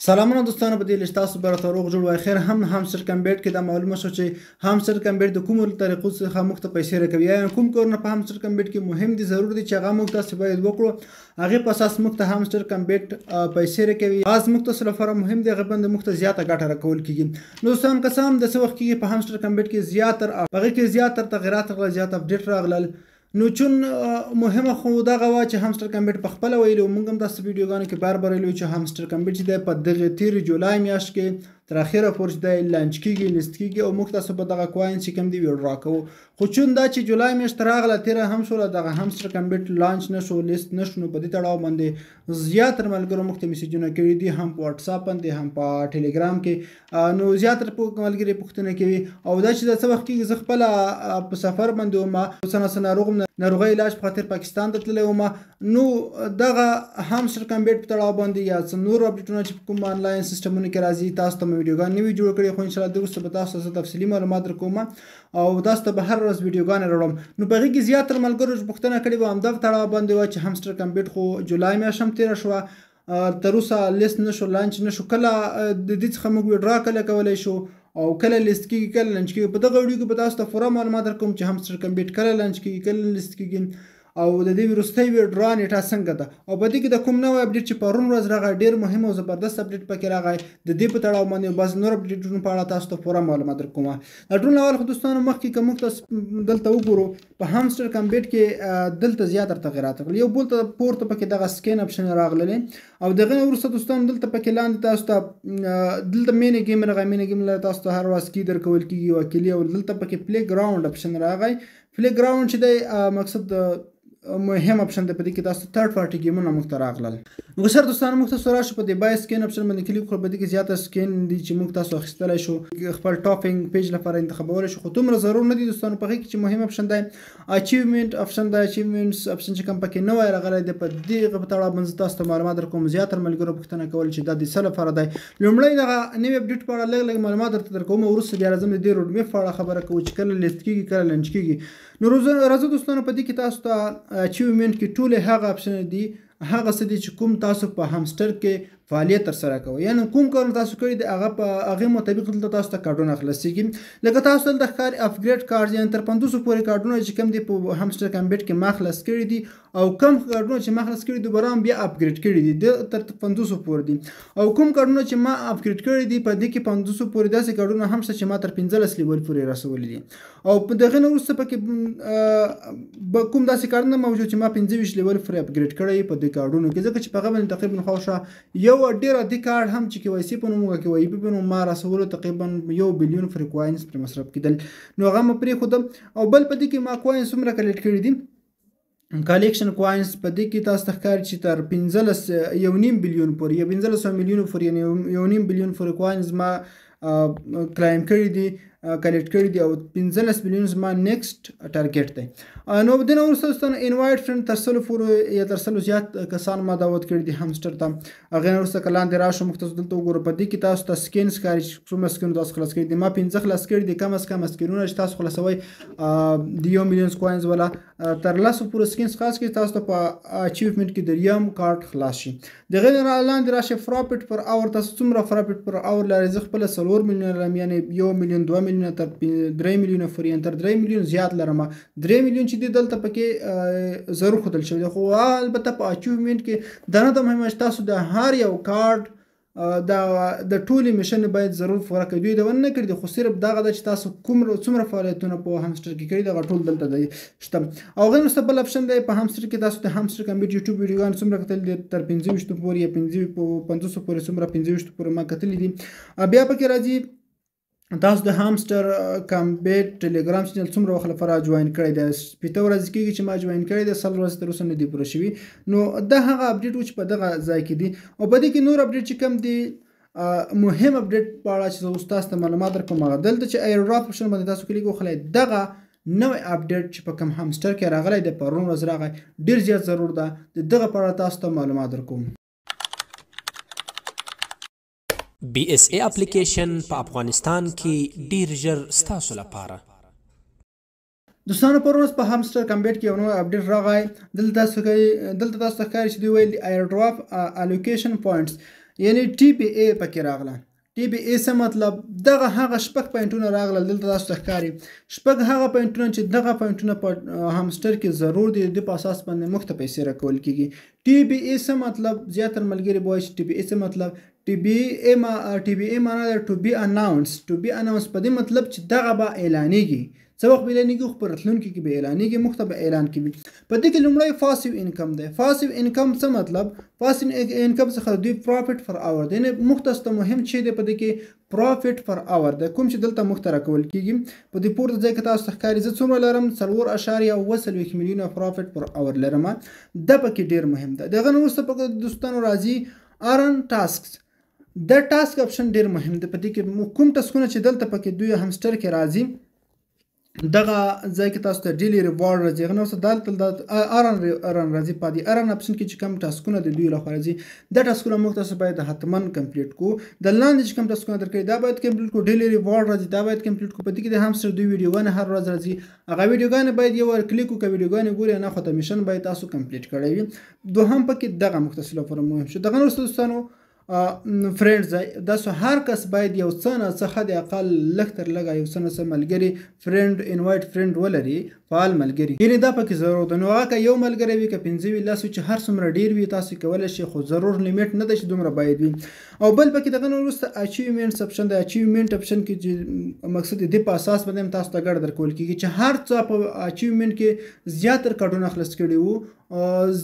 سلامونه دوستانو په دې لږ تاسو برته روغ جوړ وای خیر هم همستر کمبیټ کې دا معلومه شو چې همستر کمبیټ د کومو طریقو څخه موږ ته پیسې راکوي یا کوم کارونه په همستر کمبیټ کې مهم دي ضرور دي چې هغه موږ تاسو باید وکړو هغه په اساس موږ ته همستر کمبیټ پیسې راکوي خاص موږ ته لپاره مهم دي هغه باندې موږ ته زیاته ګټه راکول کیږي نو دوستان قسم د څه وخت کې په همستر کمبیټ کې زیاتر تغیرات راغلل زیات اپډیټ راغلل نو چون مهمه خو دغه وا چې همستر کمبیټ په خپل ویلو موږ هم تاسو ویډیوګانو کې بار ویلو چې همستر کمبیټ چې په دغه 13 جولای میاشت کې تر اخره پورې د لانچ کیږي لیست کیږي او موږ تاسو په دغه کوین چې کوم دی ویډ راکو خو چون دا چې جولای میاشت راغله تیر هم شو دغه همستر کمبیټ لانچ نشو لیست نشو نو په دې تړاو باندې زیاتره ملګرو موږ ته میسجونه کړي دي هم په واتس اپ باندې هم په ټلګرام کې نو زیاتره ملګري پوښتنه کوي او دا چې د څه وخت کې زه خپل په سفر باندې ما سنه ناروغي علاج په خاطر پاکستان ته تللی وم نو دغه همستر کمبیټ په تړاو باندې یا څه نور اپډیټونه چې کوم آنلاین سیستمونو کې راځي تاسو ته ویډیوګان نوي جوړ کړي خو ان شاء الله د وروسته به تاسو ته تفصیلي معلومات درکوم او تاسو ته به هر ورځ ویډیوګان راوړم نو په هغې کې زیاتره ملګرو پوښتنه کړې وه همدغه تړاو باندې وه چې همستر کمبیټ خو جولای میاشت هم تېره شوه تر اوسه لیست نشو لانچ نشو کله د دې څخه موږ ویډرا کله کولی شو او کله لیست کیږي کله لانچ کیږي په دغه ویډیو کې به تاسو ته پوره معلومات درکوم چې همستر کمبیټ کله لانچ کیږي کله لیست کیږي او د دې وروستۍ ویډرا نیټه څنګه ده او په دې کې د کوم نوی اپډیټ چې پرون ورځ راغی ډېر مهم او زبردست اپډیټ پکې راغی د دې په تړاو باندې بعض نور اپډیټونو په اړه تاسو ته پوره معلومات درکوم د ټول اول خو دوستانو مخکې که موږ تاسو دلته وګورو په همستر کمبیټ کې دلته زیاتره تغیرات راغلي یو بل ته پورته پکې دغه سکین اپشن راغلی او دغه وروسته دوستانو دلته پکې لاندې تاسو ته دلته مینی گیم راغی مینی گیم له تاسو ته هر ورځ کی درکول کیږي وکیلی او دلته پکې پلی ګراوند اپشن راغی پلی ګراوند چې دی مقصد مهم اپشن دی په دې کې تاسو تھرد پارټي ګیمونه موږ ته راغلل نو سر دوستانو موږ تاسو راشو په دې بای سکین اپشن باندې کلیک کړو په دې کې زیاته سکین دي چې موږ تاسو اخیستلی شو خپل ټاپینګ پیج لپاره انتخابولی شو خو دومره ضرور نه دي دوستانو په هغې کې چې مهم اپشن دی اچیومنټ اپشن دی اچیومنټس اپشن چې کوم پکې نوی راغلی دی په دې په تړاو باندې تاسو ته معلومات درکوم زیاتره ملګرو پوښتنه کول چې دا د څه لپاره دی لومړی دغه نوي اپډیټ په اړه لږ معلومات درته درکوم وروسته بیا راځم د دې روډ میپ په اړه خبره کوو چې کله لیست کیږي کله لانچ کیږي نو راځو دوستانو په دې کې تاسو ته اچیومنټ کې ټولې هغه اپشن دي هغه څه دي چې کوم تاسو په همستر کې فعالیت ترسره کوئ یعنی کوم کارونه تاسو کړي دي هغه په هغې مطابق دلته تاسو ته کارډونه خلاصېږي لکه تاسو دلته ښکاري اپګریډ کارډ یعنې تر 500 پورې کارډونه چې کوم دي په همستر کمبیټ کې ما خلاص کړي دي او کم کارډونه چې ما خلاص کړي دي دوباره هم بیا اپګریډ کړي دي تر 500 پورې دي او کوم کارډونه چې ما اپګریډ کړي دي په دې کې 500 پورې داسې کارډونه هم شته چې ما تر 15 لیول پورې رسولي دي او په دغه نه وروسته پکې کوم داسې کارډونه موجود چې ما 15 لیول پورې اپګریډ کړی په دې کارډونو کې ځکه چې په هغه باندې تقریبا خواوشا یو ډېر عادي کارډ هم چې KYC په نوم کې وایي په نوم ما رسولو تقریبا 1 بلیون فري کوینز پر مصرف کېدل نو هغه مې پرېښودم او بل په دې کې ما کوینز څومره کلیکټ کړي دي کلیکشن کوینز په دې کې تاسو ته ښکاري چې تر 15 بلیون پورې یا 1500 میلیون پورې یعنې 1 بلیون فري کوینز ما کلایم کړي دي کلیکټ کړي دي او 15 بلیون زما نیکسټ ټارګټ دی نو د نور سره انوایټ فرند تر 100 پورې یا تر 100 زیات کسان ما دعوت کړي دي همستر ته هغه نور سره لاندې راشو مختص دلته وګورو په دې کې تاسو ته سکین ښکاري چې څومره سکین تاسو خلاص کړي دي ما 15 خلاص کړي دي کم از کم سکینونه چې تاسو خلاصوي د 1 میلیون کوینز ولا تر 100 پورې سکین خلاص کړي تاسو ته په اچیومنټ کې دریم کارت خلاص شي دغه لاندې راشه پروفیټ پر اور تاسو څومره پروفیټ پر اور لري زه خپل 4 میلیون لرم یعنی 1 میلیون 2 میلیون تر 3 میلیون پورې تر 3 میلیون زیات لرم 3 میلیون چې دی دلته پکې ضرور ښودل شوی دی خو البته په اچیومنټ کې دا نه ده مهمه چې تاسو د هر یو کارډ د ټولې میشن باید ضرور پوره کړئ دوی دا ونه کړي دي خو صرف دغه ده چې تاسو څومره فعالیتونه په همستر کې کړي دغه ټول دلته دی شته او هغې وروسته بل اپشن دی په همستر کې تاسو د همستر کمبیټ یوټیوب ویډیوګانې څومره کتلي دي تر 15 پورې یا 500 پورې څومره 15 پورې ما کتلي دي بیا پکې راځي تاسو د همستر کمبیټ ټلګرام چینل څومره وخت لپاره جوین کړی دی 15 ورځې کېږي چې ما جوین کړی دی 100 ورځې تر اوسه نه دي پوره شوي نو دا هغه اپډیټ و چې په دغه ځای کې دي او په دې کې نور اپډیټ چې کوم دي مهم اپډیټ په اړه چې زه تاسو ته معلومات درکوم هغه دلته چې ایرډراپ اپشن باندې تاسو کلیک وکړئ دغه نوی اپډیټ چې په کوم همستر کې راغلی دی پرون ورځ راغی ډېر زیات ضرور ده د دغه په اړه تاسو ته معلومات درکوم BSA اپلیکیشن په افغانستان کې ډیر ژر ستاسو لپاره دوستانو پرون ورځ په همستر کمبیټ کې یو نوی اپډیټ راغی دلته تاسو ته ښکاري چې دوی ویل ایرډراپ الوکیشن پوینټس یعنی ټي پی ای پکې راغله. ټي پی ای څه مطلب؟ دغه هغه شپږ پوینټونه راغلل دلته تاسو ته ښکاري. شپږ هغه پوینټونه چې دغه پوینټونه په هامسټر کې ضرور دي د په اساس باندې موږ ته پیسې راکول کېږي. ټي پی ای څه مطلب؟ زیاتره ملګري به وایي چې ټي پی ای څه مطلب؟ ټي پی ای معنا ده ټو بي اناونس. ټو بي اناونس په دې مطلب چې دغه به اعلانېږي. څه وخت به اعلانېږي؟ خو په راتلونکي کې به اعلانېږي، موږ ته به اعلان کوي. په دې کې لومړی پاسیو انکم دی. پاسیو انکم څه مطلب؟ پاسیو انکم څخه دوی پروفیټ پر اور دی. موږ تاسو ته مهم چې دی په دې کې پروفیټ پر اور دی، کوم چې دلته موږ ته راکول کېږي. په دې پورته ځای کې تاسو ته ښکاري زه څومره لرم؟ 4.40 میلیونه پروفیټ پر اور لرم. دا پکې ډېر مهم ده. دغه نه وروسته په دوستانو راځي ارن ټاسکس. د ټاسک اپشن ډېر مهم دی. په دې کې کوم ټاسکونه چې دلته پکې دوی همسټر کې راځي دغه ځای کې تاسو ته ډیلی ریوارډ راځي. هغه نه وروسته دلته ارن راځي. په دې ارن اپشن کې چې کوم ټاسکونه د دوی لخوا راځي دا ټاسکونه موږ تاسو باید حتما کمپلیټ کړو. د لاندې چې کوم ټاسکونه درکړي دا باید کمپلیټ کړو. ډیلی ریوارډ راځي دا باید کمپلیټ کړو. په دې کې د همسټر دوی ویډیوګانې هر ورځ راځي. هغه ویډیوګانې باید یو ور کلیک وکړئ، ویډیوګانې ګورئ، نه خو ته میشن باید تاسو کمپلیټ کړی وي. دوهم پکې دغه موږ تاسو لپاره مهم شو. دغه نه وروسته دوستانو فرینډز دا سو هر کس باید یو څه نه څه حد اقل لږ تر لږه یو څه نه څه ملګري فرینډ انوایټ فرینډ ولري، فعال ملګري. یعنې دا پکې ضرور ده. نو هغه که یو ملګری وي که 5 وي 10 وي چې هر څومره ډېر وي تاسو کولی شئ، خو ضرور لیمیټ نه ده چې دومره باید وي. او بل پکې دغه نه وروسته اچیومنټس اپشن دی. اچیومنټ اپشن کې چې مقصد دې په اساس باندې هم تاسو ته ګډ درکول کېږي چې هر څه په اچیومنټ کې زیاتر کارډونه خلاص کړي وو،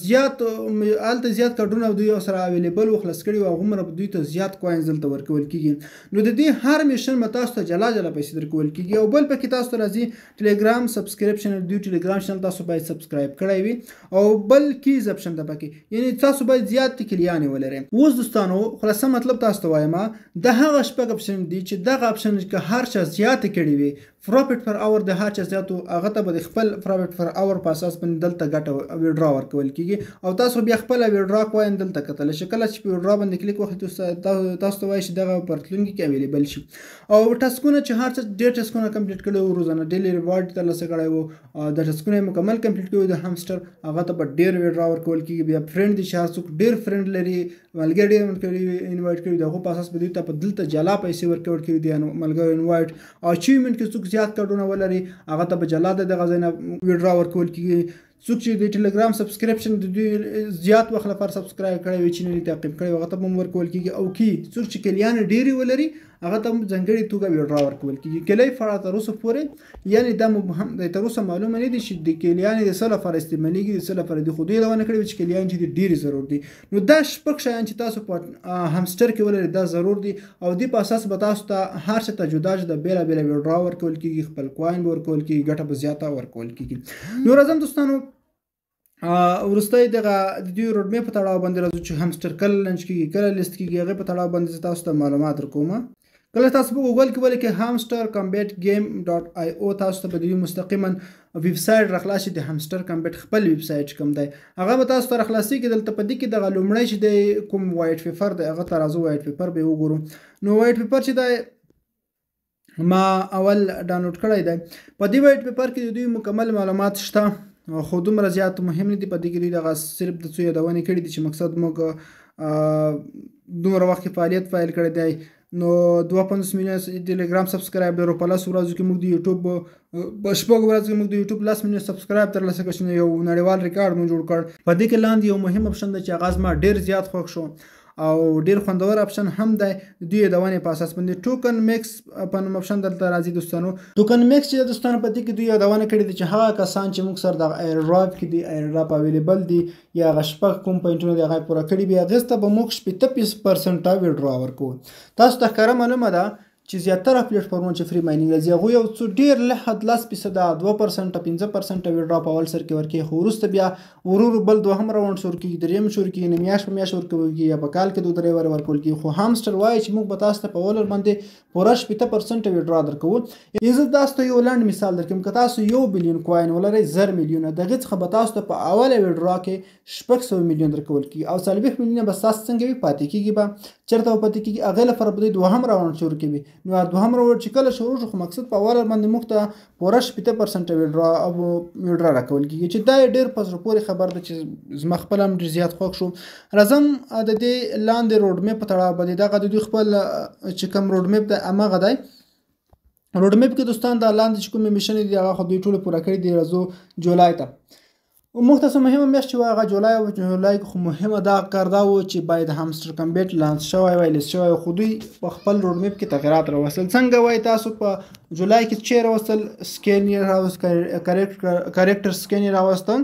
زیات هلته زیات کارډونه دوی سره اویلیبل و خلاص کړي وو، هغومره دوی ته زیات کوینز دلته ورکول کېږي. نو د دې هر میشن به تاسو ته جلا جلا پیسې درکول کېږي. او بل پکې تاسو ته راځي ټلیګرام سبسکرپشن. دوی ټلیګرام چینل تاسو باید سبسکرایب کړی وي. او بل کیز اپشن ده پکې، یعنې تاسو باید زیات کلیانې ولرئ. اوس دوستانو خلاصه مطلب تاسو ته وایم د هغه شپږ اپشن دي چې دغه اپشن که هر چا زیاتې کړي وي پروفیټ پر اور د هر چا زیاتو هغه ته به د خپل پروفیټ پر اور په اساس باندې دلته ګټه ویډرا ورکول کېږي. او تاسو بیا خپله ویډرا کوین دلته کتلی شئ. کله چې په ویډرا باندې کلیک وکړئ تاسو ته وایي چې دغه په راتلونکي کې اویلیبل شي. او ټاسکونه چې هر څه ډېر ټاسکونه کمپلیټ کړي وو، روزانه ډیلی ریوارډ ترلاسه کړی وو، د ټاسکونه یې مکمل کمپلیټ کړي وو د همسټر، هغه ته به ډېر ویډرا ورکول کېږي. بیا فرینډ دي چې هر څوک ډېر فرینډ لري، ملګري ډېر انوایټ کړي د هغو په اساس به دوی ته په دلته جلا پیسې ورکول کېږي. د ملګرو انوایټ او اچیومنټ کې څوک زیات کارډونه ولري هغه ته به جلا دغه ځای نه ویډرا ورکول کېږي. څوک چې د ټلیګرام سبسکرپشن د دوی زیات وخت لپاره سبسکرایب کړی وي، چینل یې تعقیب کړی وي، هغه ته به هم ورکول کېږي. او څوک چې کلیانې ډېرې ولري هغه ته هم ځانګړې توګه ویډرا ورکول کېږي. کلی فرع تر اوسه پورې یعنې دا مبهم دی، تر اوسه معلومه نه دي چې د کلیانې د څه لپاره استعمالېږي، د څه لپاره دي. خو دوی دا ونه کړي چې کلیان چې دي ډېرې ضرور دي. نو دا شپږ شیان چې تاسو په همسټر کې ولرئ دا ضرور دي. او دې په اساس به تاسو ته هر څه ته جدا جدا بېلابېله ویډرا ورکول کېږي، خپل کوین به ورکول کېږي، ګټه به زیاته ورکول کېږي. نو راځم دوستانو وروستی دغه د دوی روډمپ په تړاو باندې راځو چې همسټر کله لنچ کېږي کله لیست کېږي. هغې په تړاو باندې زه تاسو ته معلومات درکوم. کله تاسو په ګوګل کې ولیکئ همسټر کمبیټ گیم ډاټ آی او تاسو ته به دوی مستقیما ویب سایټ راخلاصي د همسټر کمبیټ خپل ویب سایټ کوم دی هغه به تاسو ته راخلاصېږي. دلته په دې کې دغه لومړی چې دی کوم وایټ پیپر دی هغه ته راځو. وایټ پیپر به وګورو. نو وایټ پیپر چې دی ما اول ډاونلوډ کړی دی. په دې وایټ پیپر کې د دوی مکمل معلومات شته، خو دومره زیات مهم نه دي. په دې کې دوی دغه صرف د څو یادونې کړي دي چې مقصد موږ دومره وخت کې فعالیت پیل کړی دی. نو 2.5 میلیون ټلیګرام سبسکرایبر په 10 ورځو کې موږ د یوټیوب په 6 ورځو کې موږ د یوټیوب 10 میلیون سبسکرایب ترلاسه کړ چې یو نړیوال ریکارډ موږ جوړ کړ. په دې کې لاندې یو مهم اپشن دی چې هغه زما ډېر زیات خوښ شو او ډېر خوندور اپشن هم دی. دوی د ونې په اساس باندې ټوکن میکس په نوم اپشن دلته راځي دوستانو. ټوکن میکس چې دوستانو په دې کې دوی یادونه کړې ده چې هغه کسان چې موږ سره د ایر ډراپ کې دي، ایر ډراپ اویلیبل دي یا هغه شپږ کوم پوینټونه دي هغه پوره کړي وي، هغې ته به موږ 80% ویډرا ورکوو. تاسو ته ښکاره معلومه ده چې زیاتره پلیټفارمونه چې فری ماینینګ راځي هغوی یو څو ډېر له حد 10% 2% 5% ویډرا په اول سر کې ورکوي، خو وروسته بیا ورو بل دوهم راوند شروع کېږي، درېیم شروع کېږي، نه میاشت په میاشت ورکول کېږي یا په کال کې 2-3 واره ورکول کېږي. خو همسټر وایي چې موږ به تاسو ته په اول باندې پوره 80% ویډرا درکوو. زه تاسو ته یو لنډ مثال درکوم. که تاسو 1 بلیون کوین ولرئ 1000 میلیونه، د هغې څخه به تاسو ته په اوله ویډرا کې 600 میلیون درکول کېږي او 40 میلیونه به ستاسو څنګه وي پاتې کېږي به چېرته به پاتې کېږي هغې لپاره به دوی دوهم راوند شروع کوي. نو دوهم راوند چې کله شروع شو خو مقصد په اوله باندې موږ ته پوره 80% ویډرا راکول کېږي چې دا یې ډېر په زړه پورې خبر ده چې زما خپله هم ډېر زیات خوښ شو. راځم د دې لاندې روډ میپ په تړاو باندې دغه د دوی خپل چې کوم روډ میپ دی هماغه دی. روډ میپ کې دوستان دا لاندې چې کومې میشنې دي هغه خو دوی ټولې پوره کړي دي. راځو جولای ته. موږ ته څه مهمه میاشت چې وه هغه جولای وه. جولای کې خو مهمه دا کار دا و چې باید هامسټر کمبیټ لانس شوی وای لیست شوی خو دوی په خپل روډ میپ کې تغیرات راوستل. څنګه وای تاسو په جولای کې چې راوستل سکین یې راوست کریکټر سکین یې راوستل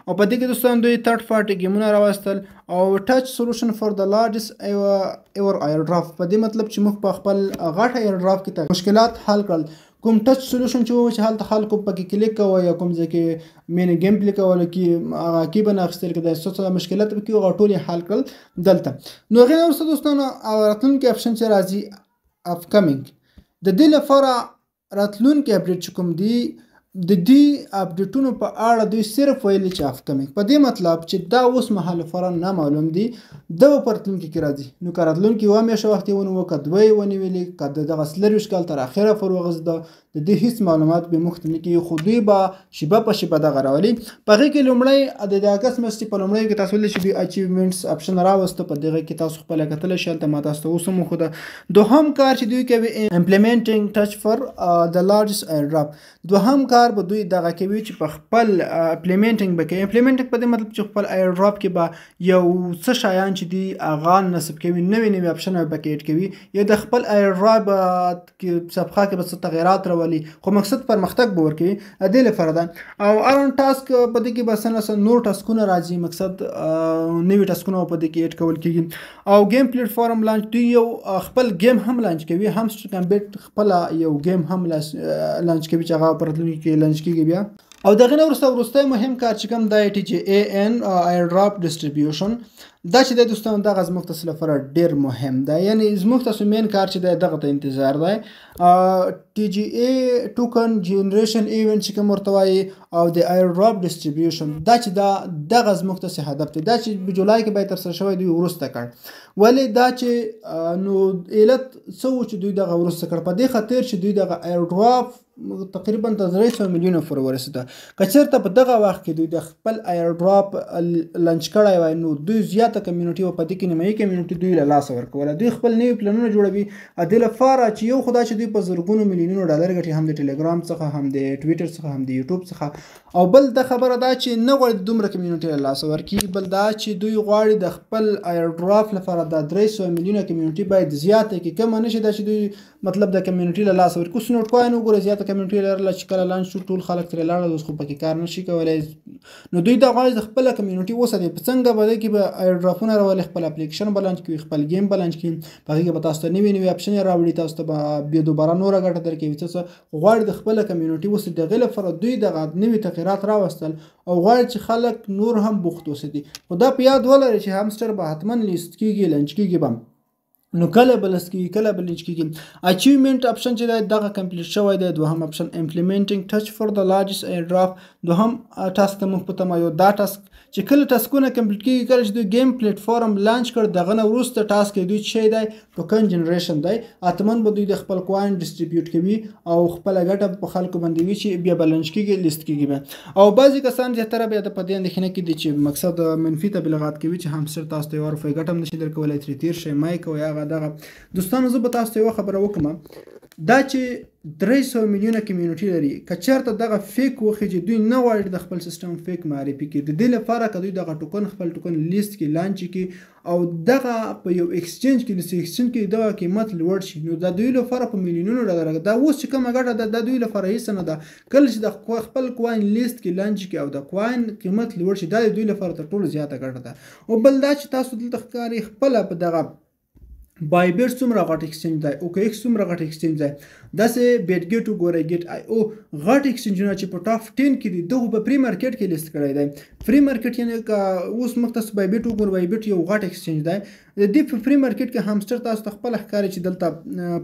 او په دې کې دوستان دوی تھرډ پارټي ګیمونه راوستل او ټچ سولوشن فور د لارجست ایور ایر ډراپ. په دې مطلب چې موږ په خپل غټ ایر ډراپ کې مشکلات حل کړل. کوم ټچ سولوشن چې و چې هلته خلکو پکې کلیک کوه یا کوم ځای کې مینې ګیم پلی کوله کې هغه کې به نه اخیستل کېدای څه مشکلات به کې هغه ټول یې حل کړل دلته. نو هغې نه وروسته دوستانو راتلونکي اپشن چې راځي اپکمینګ د دې لپاره راتلونکي اپډیټ چې کوم دی د دې اپډیټونو په اړه دوی صرف ویلي چې اپکمینګ. په دې مطلب چې دا اوس مهال لپاره نامعلوم دي دا به په راتلونکي کې راځي. نو که راتلونکي یوه میاشته وخت یې ونیوه که دوه یې ونیولې که د دغه 24 کال تر اخره پورې وغځېده د دې هیڅ معلومات به موږ ته نه کېږي خو دوی به شیبه په شیبه دغه راولي. په هغې کې لومړی د اګست میاشتې په لومړیو کې تاسو ویلي چې دوی اچیومنټس اپشن راوسته. په دغه کې تاسو خپله کتلی شئ هلته ما تاسو ته اوس هم وښوده. دوهم کار چې دوی کوي امپلیمنټینګ ټچ فار د لارجست ایر ډراپ. دوهم کار به دوی دغه کوي چې په خپل امپلیمنټینګ به کوي. امپلیمنټینګ په دې مطلب چې خپل ایر ډراپ کې به یو څه شیان چې دي هغه نصب کوي نوې اپشن به پکې ایډ کوي یا د خپل ایر ډراپ کې صفحه کې به څه تغیرات راولي خو مقصد پرمختګ به ورکوي. دې لپاره ده او ارن ټاسک په دې کې به څه نه نور ټاسکونه راځي. مقصد نوي ټاسکونه په دې کې ایډ کول کېږي او گیم پلیټفارم لانچ دوی یو خپل گیم هم لانچ کوي. هامسټر کمبیټ خپل یو گیم هم لانچ کوي چې هغه په راتلونکي کې لانچ کېږي بیا. او دغه نه وروسته مهم کار چې کوم دی ټي جي اي ان ایر ډراپ ډسټریبیوشن دا چې د دوستانو دغه زموږ ته لپاره ډېر مهم دی. یعنی زموږ ته مین کار چې دی دغه ته انتظار دی. ټي جي اي ټوکن جنریشن ایونټ چې کوم ورته وایي او د ایر ډراپ ډسټریبیوشن دا چې دغه زموږ ته هدف دی. دا چې په جولای کې باید ترسره شوی دوی وروسته کړ. ولې دا چې نو علت څه و چې دوی دغه وروسته کړ؟ په دې خاطر چې دوی دغه ایر ډراپ تقریبا 300 میلیونه پورې ورسېده. که چېرته په دغه وخت کې دوی د خپل ایر ډراپ لانچ کړی وای نو دوی زیاته کمیونټي او په دې کې نیمایي کمیونټي دوی له لاسه ورکوله. دوی خپل نوي پلانونه جوړوي دې لپاره چې یو خو دا چې دوی په زرګونو میلیونونو ډالر ګټي هم د ټیلیګرام څخه هم د ټویټر څخه هم د یوټیوب څخه. او بل دا خبره دا چې نه غواړي دومره کمیونټي له لاسه ورکړي بل دا چې دوی غواړي د خپل ایر ډراپ لپاره د 300 میلیونه کمیونټي باید زیاته کړي. کمه نه شي دا چې دوی مطلب د کمیونټي له لاسه ورکړي. اوس نوټ کوین وګوره زیاته کمیونټي لرله چې کله لانچ شو ټول خلک ترې لاړل اوس خو پکې کار نشي کولی. نو دوی دا غواړي د خپله کمیونټي وساتي. په څنګه به دی کې به ایر ډراپونه راولي خپل اپلیکیشن به لانچ کړي خپل گیم به لانچ کړي په هغې کې به تاسو ته نوي اپشن راوړي تاسو ته به بیا دوباره نوره ګټه درکوي. څه غواړي د خپله کمیونټي وساتي. د هغې لپاره دوی دغه نوي تغیرات راوستل او غواړي چې خلک نور هم بوخت وساتي. خو دا په یاد ولرئ چې هامسټر به حتما لیست کېږي لانچ کېږي به نو کله به لیست کېږي کله به لانچ کېږي. اچیومنټ اپشن چې دی دغه کمپلیټ شوی دی. دوهم اپشن امپلیمنټینګ ټچ فار د لارجست ایر ډراپ. دوهم ټاسک ته موږ په تمه یو دا ټاسک چې کله ټاسکونه کمپلیټ کېږي کله چې دوی گیم پلیټفارم لانچ کړ دغه نه وروسته ټاسک دوی څه دی ټوکن جنریشن دی. اتمن به دوی د خپل کوین ډسټریبیوټ کوي او خپله ګټه په خلکو باندې وي چې بیا به لانچ کېږي لیست کېږي به. او بعضې کسان زیاتره بیا د په دې اندېښنه کې دي چې مقصد منفي تبلیغات کوي چې هامسټر تاسو ته یوه روپۍ ګټه هم نشي درکولی ترې تېر شئ مه یې کوئ هغه دغه. دوستانو زه به تاسو ته یوه خبره وکړم دا چې 300 میلیونه کمیونټي لري که چېرته دغه فیک وخیږي دوی نه غواړي د خپل سیسټم فیک معرفي کړي. د دې لپاره که دوی دغه ټوکن خپل ټوکن لیست کړي لانچ کړي او دغه په یو ایکسچینج کې د ایکسچینج کې دغه قیمت لوړ شي نو دا دوی لپاره په میلیونونو ډالر دا اوس چې کومه ګټه ده دا دوی لپاره هېڅ نه ده. کله چې د خپل کوین لیست کې لانچ کړي او د کوین قیمت لوړ شي دا دوی لپاره تر ټولو زیاته ګټه ده. او بل دا چې تاسو دلته ښکاري خپله په دغه بایبیټ څومره غټ ایکسچینج دی او که ایکس څومره غټ ایکسچینج دی داسې بیټ ګیټ وګورئ ګیټ آی او غټ ایکسچینجونه چې په ټاپ 10 کې دي دغه په پری مارکیټ کې لیست کړی دی. فری مارکیټ یعنی که اوس موږ تاسو بایبیټ وګورئ بایبیټ یو غټ ایکسچینج دی. د دې په فری مارکیټ کې هامسټر تاسو ته خپله ښکاري چې دلته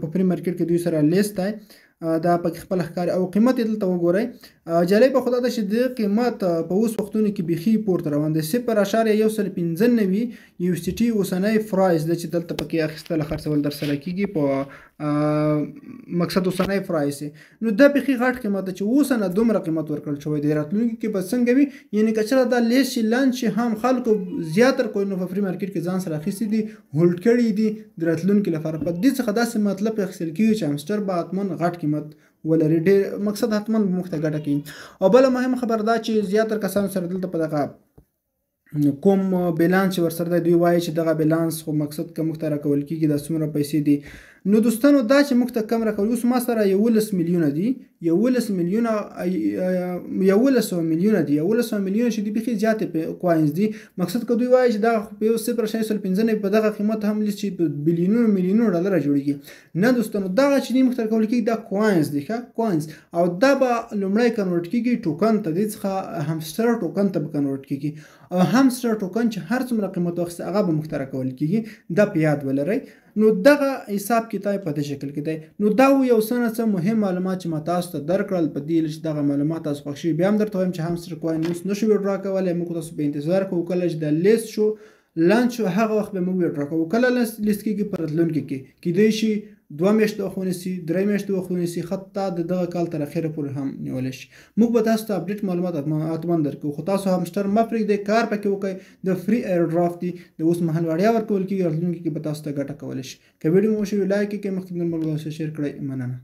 په فری مارکیټ کې دوی سره لیست دی دا پکې خپل ښکاري او قیمت یې دلته وګورئ. جالبه خو دا ده چې د قیمت په اوس وختونو کې بیخي پورته روان دی 0.195 USD اوسنی پرایس دی چې دلته پکې اخیستل خرڅول در سره کېږي په مقصد اوسنی پرایس نو دا بیخي غټ قیمت چې اوس نه دومره قیمت ورکړل شوی دی. راتلونکي کې به څنګه وي یعنې که چېرته دا لیس چې لانچ هم خلکو زیاتره کوین نو په فري مارکیټ کې ځان سره اخیستي دي هولډ کړي دي د راتلونکي لپاره. په دې څخه داسې مطلب اخیستل کېږي چې همسټر به حتما غټ قیمت ولري ډېر مقصد حتما به موږ ته ګټه کوي. او بله مهمه خبره دا چې زیاتره کسانو سره دلته په دغه کوم بیلانس چې ورسره دی دوی وایي چې دغه بیلانس خو مقصد که موږ ته راکول کېږي دا څومره پیسې دي. نو دوستانو دا چې موږ ته کم راکول اوس ما سره 11 میلیونه دي 11 میلیونه دي 11 میلیونه چې دي بیخي زیاتې کوینز دي. مقصد که دوی وایي چې دغه په یو 0.5 په دغه قیمت هم لیست چې په بلیونونو میلیونونو ډالره جوړېږي. نه دوستانو دغه چې دي موږ ته راکول کېږي دا کوینز دي ښه کوینز او دا به لومړی کنورټ کېږي ټوکن ته دې څخه همسټر ټوکن ته به کنورټ کېږي او همسټر ټوکن چې هر څومره قیمت واخیسته هغه به موږ ته راکول کېږي دا په یاد ولرئ. نو دغه حساب کتاب په دې شکل کې دی. نو دا یو څه مهم معلومات چې ما تاسو ته درکړل په دې چې دغه معلومات تاسو خوښ شي. بیا هم درته وایم چې همسټر کوین اوس نشو ویډرا کولی موږ تاسو په انتظار کوو کله چې د لیست شو لانچ شو هغه وخت به موږ ویډرا کوو. کله لیست کېږي په راتلونکي کې کیدای شي 2 میاشتې وخت ونیسي 3 میاشتې وخت ونیسي حتی د دغه کال تر اخره پورې هم نیولی شي. موږ به تاسو ته اپډیټ معلومات حتما درکوو خو تاسو همسټر مه پرېږدئ کار پکې وکړئ د فري ایر ډرافټ دی د اوس مهال وړیا ورکول کېږي راتلونکي کې به تاسو ته ګټه کولی شي. که ویډیو مو وشي لایک یې کړئ مخکې د ملګرو سره شیر کړئ. مننه.